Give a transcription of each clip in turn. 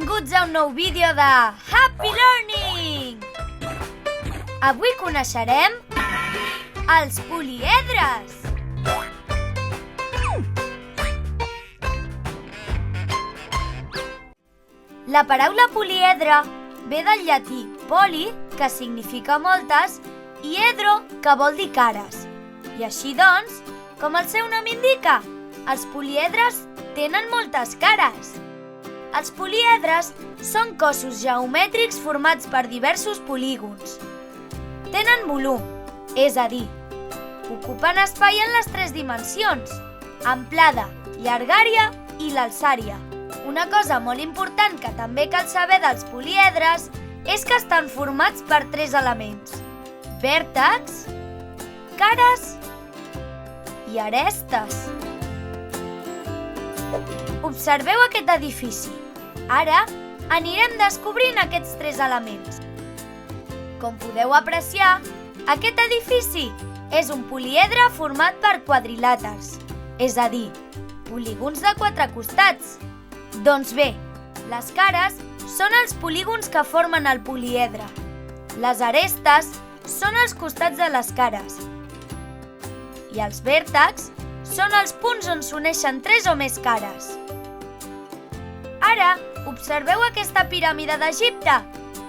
Benvinguts a un nou vídeo de Happy Learning! Avui coneixerem els poliedres. La paraula poliedre ve del llatí poli, que significa moltes, i edro, que vol dir cares. I així doncs, com el seu nom indica, els poliedres tenen moltes cares. Els poliedres són cossos geomètrics formats per diversos polígons. Tenen volum, és a dir, ocupen espai en les tres dimensions: amplada, llargària i l'alçària. Una cosa molt important que també cal saber dels poliedres és que estan formats per tres elements: vèrtex, cares i arestes. Observeu aquest edifici. Ara anirem descobrint aquests tres elements. Com podeu apreciar, aquest edifici és un poliedre format per quadrilàters, és a dir, polígons de quatre costats. Doncs bé, les cares són els polígons que formen el poliedre. Les arestes són els costats de les cares. I els vèrtex són els punts on s'uneixen tres o més cares. Ara, observeu aquesta piràmide d'Egipte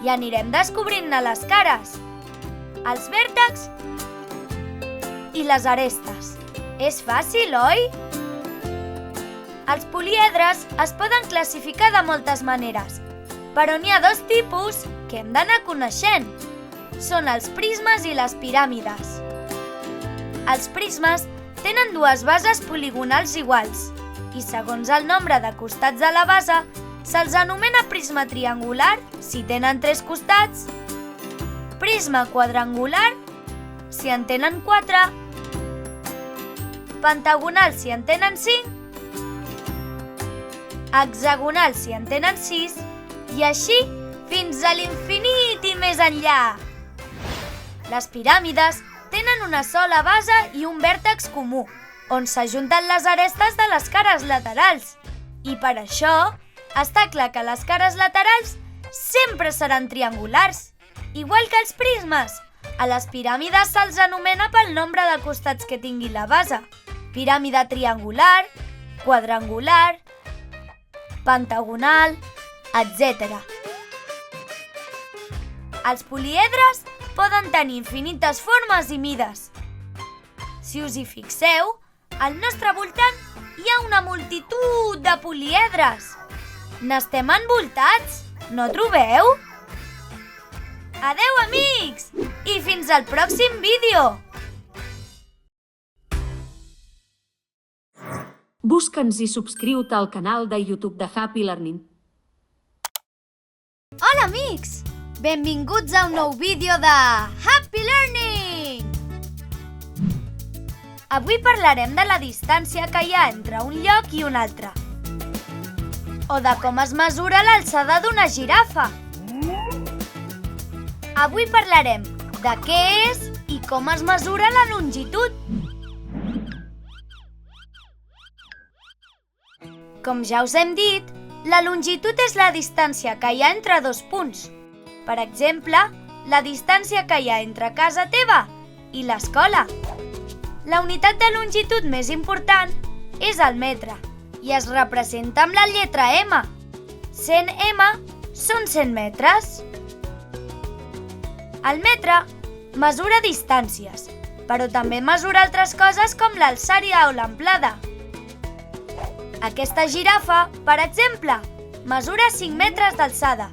i anirem descobrint-ne les cares, els vèrtex i les arestes. És fàcil, oi? Els poliedres es poden classificar de moltes maneres, però n'hi ha dos tipus que hem d'anar coneixent. Són els prismes i les piràmides. Els prismes tenen dues bases poligonals iguals i segons el nombre de costats de la base se'ls anomena prisma triangular si tenen tres costats, prisma quadrangular si en tenen quatre, pentagonal si en tenen cinc, hexagonal si en tenen sis i així fins a l'infinit i més enllà. Les piràmides tenen una sola base i un vèrtex comú, on s'ajunten les arestes de les cares laterals. I per això està clar que les cares laterals sempre seran triangulars. Igual que els prismes, a les piràmides se'ls anomena pel nombre de costats que tingui la base: piràmide triangular, quadrangular, pentagonal, etc. Els poliedres poden tenir infinites formes i mides. Si us hi fixeu, al nostre voltant hi ha una multitud de poliedres. N'estem envoltats, no trobeu? Adeu, amics! I fins al pròxim vídeo! Busca'ns i subscriu-te al canal de YouTube de Happy Learning. Hola, amics! Benvinguts a un nou vídeo de Happy Learning! Avui parlarem de la distància que hi ha entre un lloc i un altre, o de com es mesura l'alçada d'una girafa. Avui parlarem de què és i com es mesura la longitud. Com ja us hem dit, la longitud és la distància que hi ha entre dos punts. Per exemple, la distància que hi ha entre casa teva i l'escola. La unitat de longitud més important és el metre i es representa amb la lletra M. 100 m són 100 metres. El metre mesura distàncies, però també mesura altres coses com l'alçària o l'amplada. Aquesta girafa, per exemple, mesura 5 metres d'alçada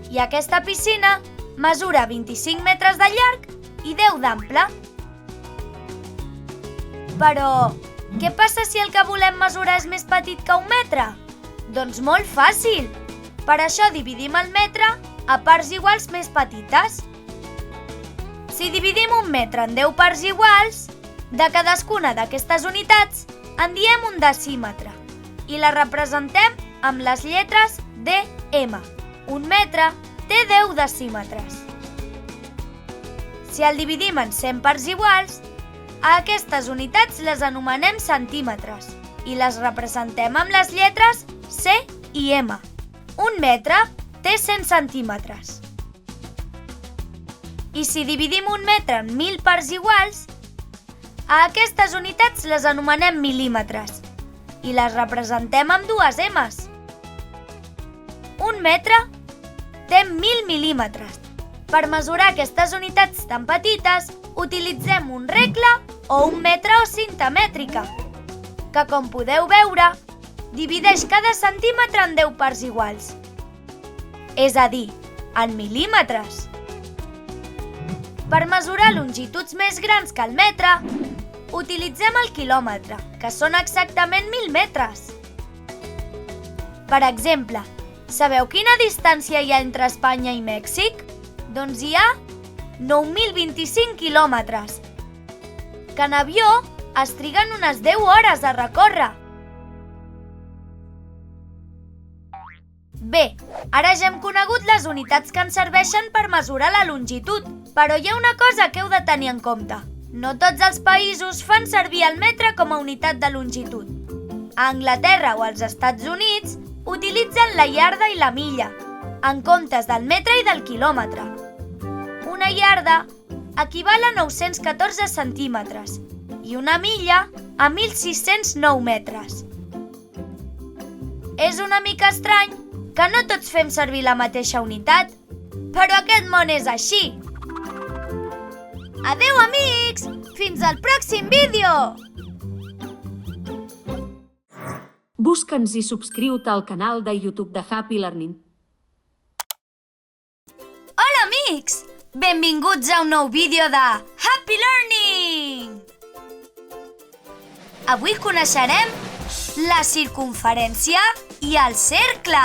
i aquesta piscina mesura 25 metres de llarg i 10 d'ample. Però, què passa si el que volem mesurar és més petit que un metre? Doncs molt fàcil! Per això dividim el metre a parts iguals més petites. Si dividim un metre en 10 parts iguals, de cadascuna d'aquestes unitats en diem un decímetre i la representem amb les lletres dm. Un metre té 10 decímetres. Si el dividim en 100 parts iguals, a aquestes unitats les anomenem centímetres i les representem amb les lletres C i M. Un metre té 100 centímetres. I si dividim un metre en 1.000 parts iguals, a aquestes unitats les anomenem mil·límetres i les representem amb dues M's. Un metre té 1.000 mil·límetres. Per mesurar aquestes unitats tan petites, utilitzem un regle o un metre o cinta mètrica, que, com podeu veure, divideix cada centímetre en 10 parts iguals, és a dir, en mil·límetres. Per mesurar longituds més grans que el metre, utilitzem el quilòmetre, que són exactament 1.000 metres. Per exemple, sabeu quina distància hi ha entre Espanya i Mèxic? Doncs hi ha 9.025 quilòmetres, que en avió es triguen unes 10 hores a recórrer. Bé, ara ja hem conegut les unitats que ens serveixen per mesurar la longitud, però hi ha una cosa que heu de tenir en compte. No tots els països fan servir el metre com a unitat de longitud. A Anglaterra o als Estats Units utilitzen la iarda i la milla, en comptes del metre i del quilòmetre. Una iarda equival a 914 centímetres i una milla a 1.609 metres. És una mica estrany que no tots fem servir la mateixa unitat, però aquest món és així. Adeu, amics! Fins al pròxim vídeo! Busca'ns i subscriu-te al canal de YouTube de Happy Learning. Hola, amics! Benvinguts a un nou vídeo de Happy Learning! Avui coneixerem la circumferència i el cercle.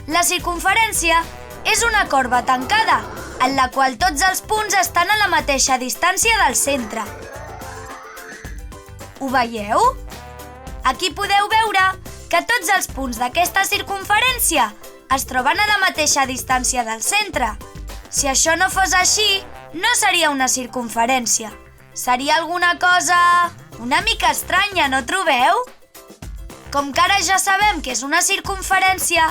La circunferència és una corba tancada, en la qual tots els punts estan a la mateixa distància del centre. Ho veieu? Aquí podeu veure que tots els punts d'aquesta circumferència es troben a la mateixa distància del centre. Si això no fos així, no seria una circumferència. Seria alguna cosa una mica estranya, no trobeu? Com que ara ja sabem què és una circumferència,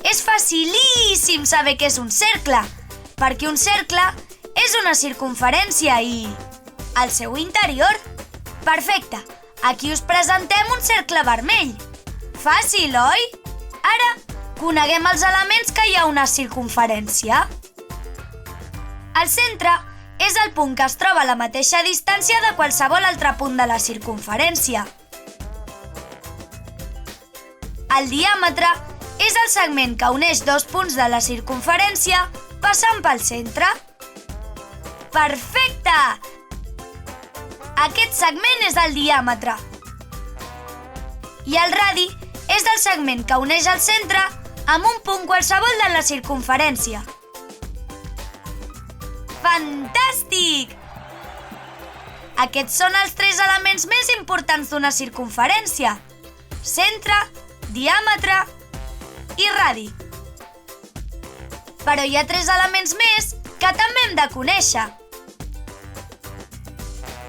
és facilíssim saber què és un cercle, perquè un cercle és una circumferència i el seu interior. Perfecte, aquí us presentem un cercle vermell. Fàcil, oi? Ara, coneguem els elements que hi ha a una circumferència. El centre és el punt que es troba a la mateixa distància de qualsevol altre punt de la circumferència. El diàmetre és el segment que uneix dos punts de la circumferència passant pel centre. Perfecte! Aquest segment és el diàmetre. I el radi és el segment que uneix el centre amb un punt qualsevol de la circunferència. Fantàstic! Aquests són els tres elements més importants d'una circumferència: centre, diàmetre i radi. Però hi ha tres elements més que també hem de conèixer.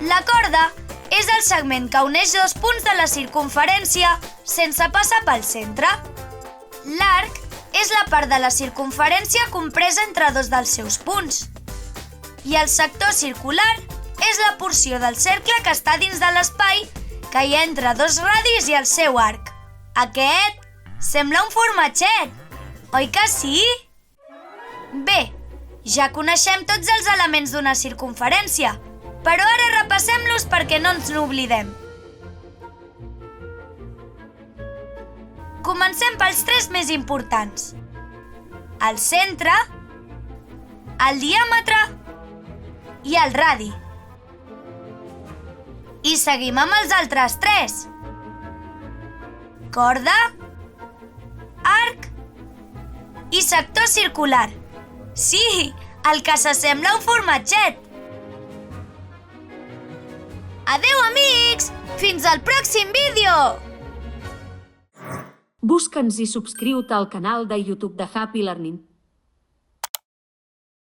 La corda és el segment que uneix dos punts de la circumferència sense passar pel centre. L'arc és la part de la circumferència compresa entre dos dels seus punts. I el sector circular és la porció del cercle que està dins de l'espai que hi ha entre dos radis i el seu arc. Aquest sembla un formatget, oi que sí? Bé, ja coneixem tots els elements d'una circumferència, però ara repassem-los perquè no ens n'oblidem. Comencem pels tres més importants: el centre, el diàmetre i el radi. I seguim amb els altres tres: corda, arc i sector circular. Sí, el que s'assembla a un formatget. Adeu, amics! Fins al pròxim vídeo! Busca'ns i subscriu-te al canal de YouTube de Happy Learning.